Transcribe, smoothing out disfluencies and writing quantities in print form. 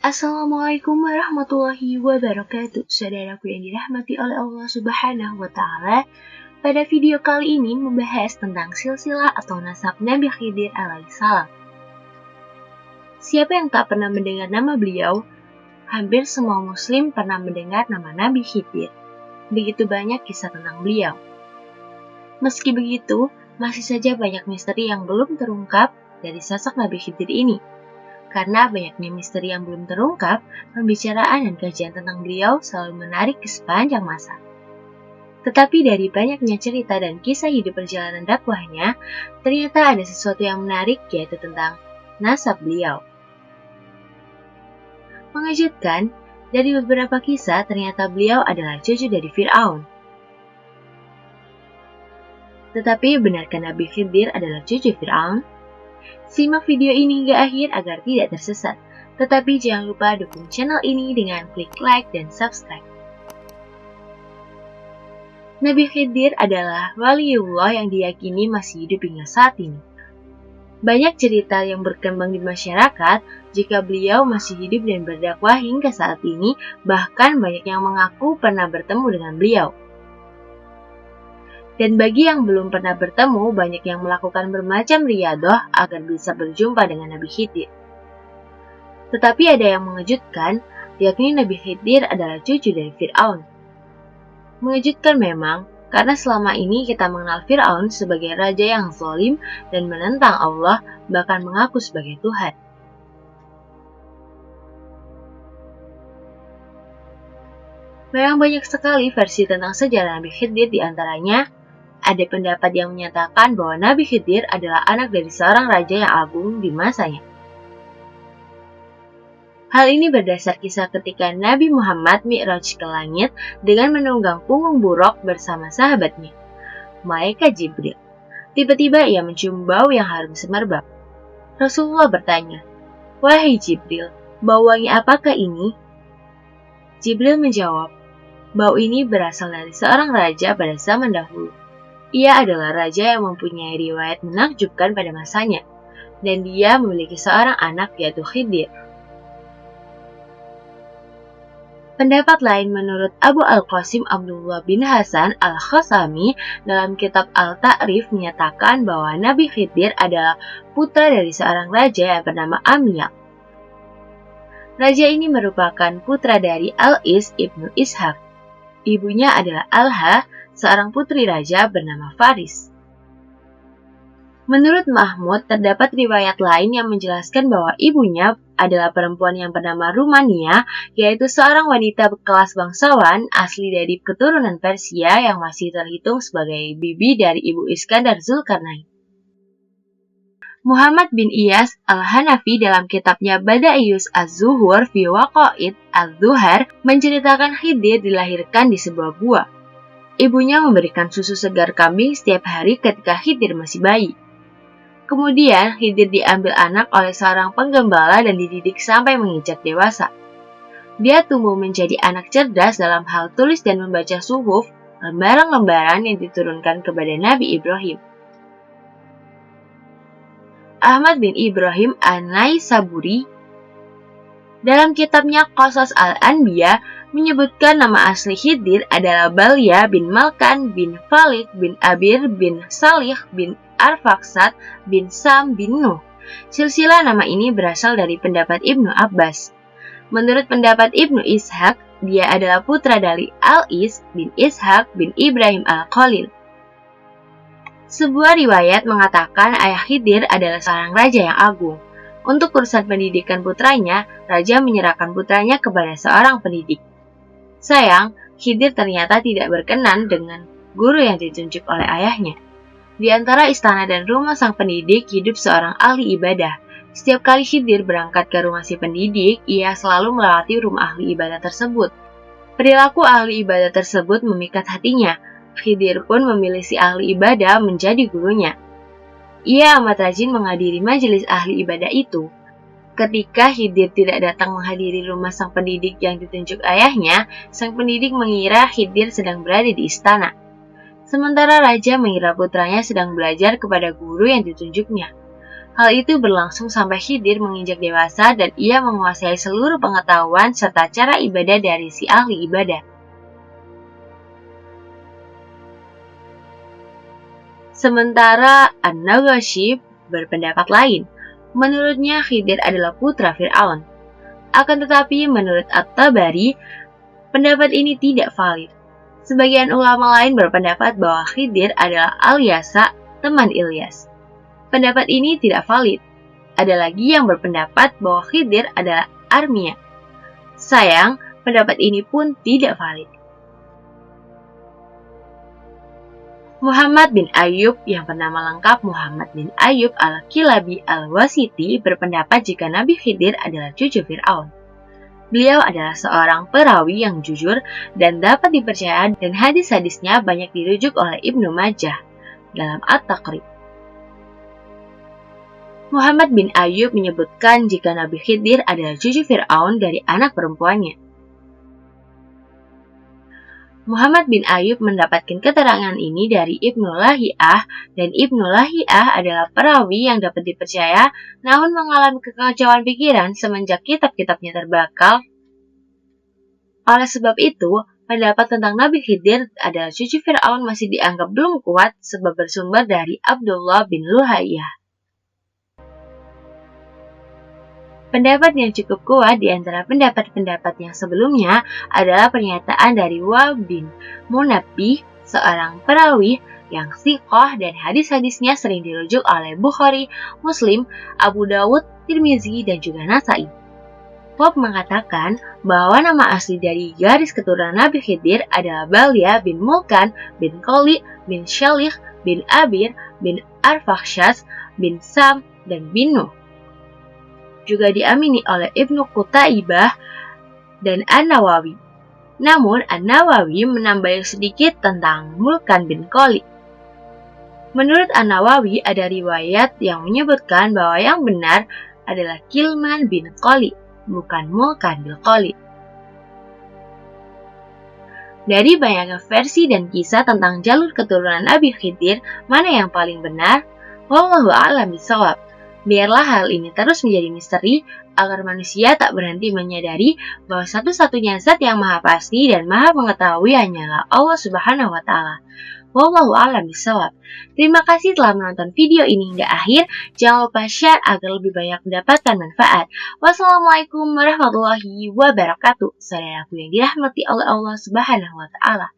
Assalamualaikum warahmatullahi wabarakatuh. Saudaraku yang dirahmati oleh Allah Subhanahu wa Ta'ala, pada video kali ini membahas tentang silsilah atau nasab Nabi Khidir alaihissalam. Siapa yang tak pernah mendengar nama beliau? Hampir semua muslim pernah mendengar nama Nabi Khidir. Begitu banyak kisah tentang beliau. Meski begitu, masih saja banyak misteri yang belum terungkap dari sosok Nabi Khidir ini. Karena banyaknya misteri yang belum terungkap, pembicaraan dan kajian tentang beliau selalu menarik ke sepanjang masa. Tetapi dari banyaknya cerita dan kisah hidup perjalanan dakwahnya, ternyata ada sesuatu yang menarik, yaitu tentang nasab beliau. Mengejutkan, dari beberapa kisah ternyata beliau adalah cucu dari Fir'aun. Tetapi benarkah Nabi Khidir adalah cucu Fir'aun? Simak video ini hingga akhir agar tidak tersesat. Tetapi jangan lupa dukung channel ini dengan klik like dan subscribe. Nabi Khidir adalah waliullah yang diyakini masih hidup hingga saat ini. Banyak cerita yang berkembang di masyarakat jika beliau masih hidup dan berdakwah hingga saat ini, bahkan banyak yang mengaku pernah bertemu dengan beliau. Dan bagi yang belum pernah bertemu, banyak yang melakukan bermacam riyadah agar bisa berjumpa dengan Nabi Khidir. Tetapi ada yang mengejutkan, yakni Nabi Khidir adalah cucu dari Fir'aun. Mengejutkan memang, karena selama ini kita mengenal Fir'aun sebagai raja yang zalim dan menentang Allah, bahkan mengaku sebagai Tuhan. Memang banyak sekali versi tentang sejarah Nabi Khidir, di antaranya ada pendapat yang menyatakan bahwa Nabi Khidir adalah anak dari seorang raja yang agung di masanya. Hal ini berdasar kisah ketika Nabi Muhammad mi'raj ke langit dengan menunggang punggung buruk bersama sahabatnya, malaikat Jibril. Tiba-tiba ia mencium bau yang harum semerbak. Rasulullah bertanya, "Wahai Jibril, bau wangi apakah ini?" Jibril menjawab, "Bau ini berasal dari seorang raja pada zaman dahulu. Ia adalah raja yang mempunyai riwayat menakjubkan pada masanya, dan dia memiliki seorang anak yaitu Khidir." Pendapat lain menurut Abu Al-Qasim Abdullah bin Hasan Al-Khasami dalam kitab Al-Ta'rif menyatakan bahwa Nabi Khidir adalah putra dari seorang raja yang bernama Amyaq. Raja ini merupakan putra dari Al-Is ibnu Ishaq. Ibunya adalah Alha, seorang putri raja bernama Faris. Menurut Mahmud, terdapat riwayat lain yang menjelaskan bahwa ibunya adalah perempuan yang bernama Rumania, yaitu seorang wanita berkelas bangsawan asli dari keturunan Persia yang masih terhitung sebagai bibi dari Ibu Iskandar Zulkarnain. Muhammad bin Iyas Al-Hanafi dalam kitabnya Badaiyus Az-Zuhur fi Waqa'id Az-Zuhar menceritakan Khidir dilahirkan di sebuah gua. Ibunya memberikan susu segar kambing setiap hari ketika Khidir masih bayi. Kemudian Khidir diambil anak oleh seorang penggembala dan dididik sampai menginjak dewasa. Dia tumbuh menjadi anak cerdas dalam hal tulis dan membaca suhuf, lembaran-lembaran yang diturunkan kepada Nabi Ibrahim. Ahmad bin Ibrahim An-Naisaburi dalam kitabnya Qasas Al-Anbiya menyebutkan nama asli Khidir adalah Balya bin Malkan bin Falik bin Abir bin Salih bin Arfaksat bin Sam bin Nuh. Silsilah nama ini berasal dari pendapat Ibnu Abbas. Menurut pendapat Ibnu Ishaq, dia adalah putra dari Al-Is bin Ishaq bin Ibrahim Al-Khalil. Sebuah riwayat mengatakan ayah Khidir adalah seorang raja yang agung. Untuk urusan pendidikan putranya, raja menyerahkan putranya kepada seorang pendidik. Sayang, Khidir ternyata tidak berkenan dengan guru yang ditunjuk oleh ayahnya. Di antara istana dan rumah sang pendidik hidup seorang ahli ibadah. Setiap kali Khidir berangkat ke rumah si pendidik, ia selalu melewati rumah ahli ibadah tersebut. Perilaku ahli ibadah tersebut memikat hatinya. Khidir pun memilih si ahli ibadah menjadi gurunya. Ia amat rajin menghadiri majelis ahli ibadah itu. Ketika Khidir tidak datang menghadiri rumah sang pendidik yang ditunjuk ayahnya, sang pendidik mengira Khidir sedang berada di istana. Sementara raja mengira putranya sedang belajar kepada guru yang ditunjuknya. Hal itu berlangsung sampai Khidir menginjak dewasa dan ia menguasai seluruh pengetahuan serta cara ibadah dari si ahli ibadah. Sementara An-Nawashi berpendapat lain. Menurutnya Khidir adalah putra Fir'aun. Akan tetapi menurut At-Tabari, pendapat ini tidak valid. Sebagian ulama lain berpendapat bahwa Khidir adalah Al-Yasa, teman Ilyas. Pendapat ini tidak valid. Ada lagi yang berpendapat bahwa Khidir adalah Armia. Sayang, pendapat ini pun tidak valid. Muhammad bin Ayyub yang bernama lengkap Muhammad bin Ayyub al-Kilabi al-Wasiti berpendapat jika Nabi Khidir adalah cucu Fir'aun. Beliau adalah seorang perawi yang jujur dan dapat dipercaya dan hadis-hadisnya banyak dirujuk oleh Ibnu Majah dalam At-Taqrib. Muhammad bin Ayyub menyebutkan jika Nabi Khidir adalah cucu Fir'aun dari anak perempuannya. Muhammad bin Ayyub mendapatkan keterangan ini dari Ibnu Lahiyah, dan Ibnu Lahiyah adalah perawi yang dapat dipercaya namun mengalami kekacauan pikiran semenjak kitab-kitabnya terbakar. Oleh sebab itu, pendapat tentang Nabi Khidir adalah cucu Fir'aun masih dianggap belum kuat sebab bersumber dari Abdullah bin Luhayyah. Pendapat yang cukup kuat di antara pendapat-pendapat yang sebelumnya adalah pernyataan dari Wahb bin Munabbih, seorang perawi yang thiqah dan hadis-hadisnya sering dirujuk oleh Bukhari, Muslim, Abu Dawud, Tirmizi, dan juga Nasai. Wahb mengatakan bahwa nama asli dari garis keturunan Nabi Khidir adalah Balya bin Mulkan bin Qali bin Shalih bin Abir bin Arfakhshas bin Sam dan bin Nuh. Juga diamini oleh Ibnu Qutaibah dan An-Nawawi. Namun, An-Nawawi menambah sedikit tentang Mulkan bin Qali. Menurut An-Nawawi, ada riwayat yang menyebutkan bahwa yang benar adalah Kilman bin Qali, bukan Mulkan bin Qali. Dari banyaknya versi dan kisah tentang jalur keturunan Nabi Khidir, mana yang paling benar? Wallahu a'lam bishawab. Biarlah hal ini terus menjadi misteri agar manusia tak berhenti menyadari bahwa satu-satunya zat yang maha pasti dan maha mengetahui hanyalah Allah Subhanahu wa Ta'ala. Wallahu a'lam bishawab. Terima kasih telah menonton video ini hingga akhir. Jangan lupa share agar lebih banyak mendapatkan manfaat. Wassalamualaikum warahmatullahi wabarakatuh. Saudaraku yang dirahmati oleh Allah Subhanahu wa Ta'ala.